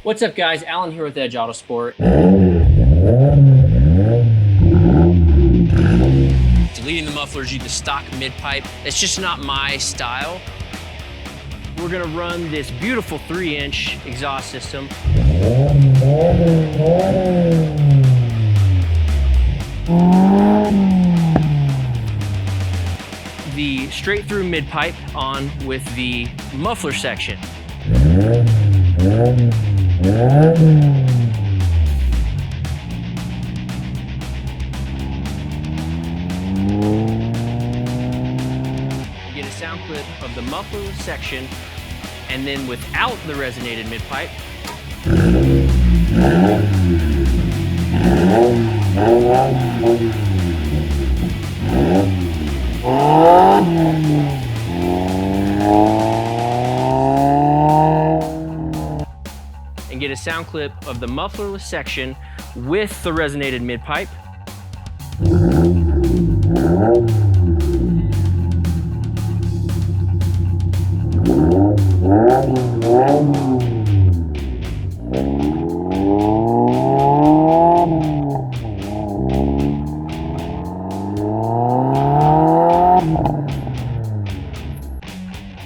What's up guys, Alan here with Edge Autosport. Deleting the mufflers, use the stock mid-pipe. It's just not my style. We're gonna run this beautiful 3-inch exhaust system. The straight through mid-pipe on with the muffler section. Get a sound clip of the muffler section, and then without the resonated mid-pipe. And get a sound clip of the mufflerless section with the resonated mid-pipe.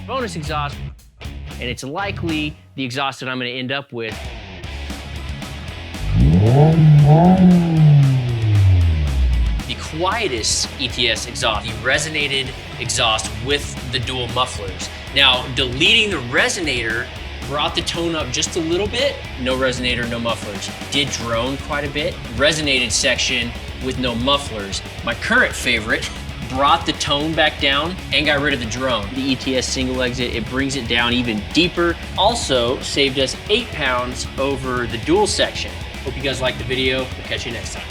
Bonus exhaust, and it's likely the exhaust that I'm going to end up with. The quietest ETS exhaust, the resonated exhaust with the dual mufflers. Now, deleting the resonator brought the tone up just a little bit. No resonator, no mufflers. Did drone quite a bit. Resonated section with no mufflers. My current favorite brought the tone back down and got rid of the drone. The ETS single exit, it brings it down even deeper. Also saved us 8 pounds over the dual section. Hope you guys liked the video. We'll catch you next time.